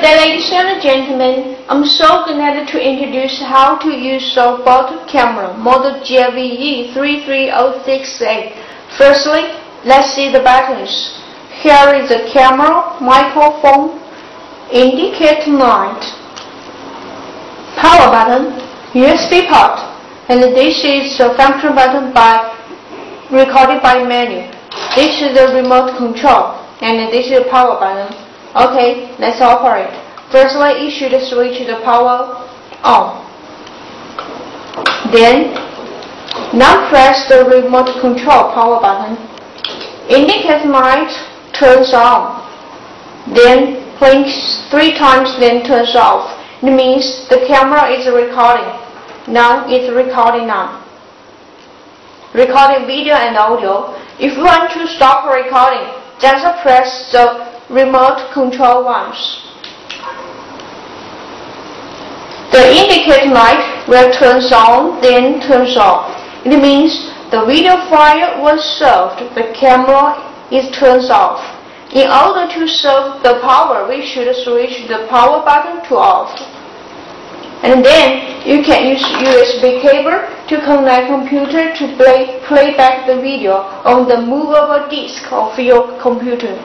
Good day, ladies and gentlemen. I'm so glad to introduce how to use a photo camera model GVE33068. Firstly, let's see the buttons. Here is the camera, microphone, indicate light, power button, USB port, and this is the function button recorded by menu. This is the remote control, and this is the power button. Okay, let's operate. Firstly, you should switch the power on. Then, now press the remote control power button. Indicate light turns on. Then blink 3 times, then turns off. It means the camera is recording. Now it's recording now. Recording video and audio. If you want to stop recording, just press the remote control once. The indicate light will turn on, then turns off. It means the video file was saved, the camera is turned off. In order to save the power, we should switch the power button to off. And then you can use USB cable to connect computer to play back the video on the movable disk of your computer.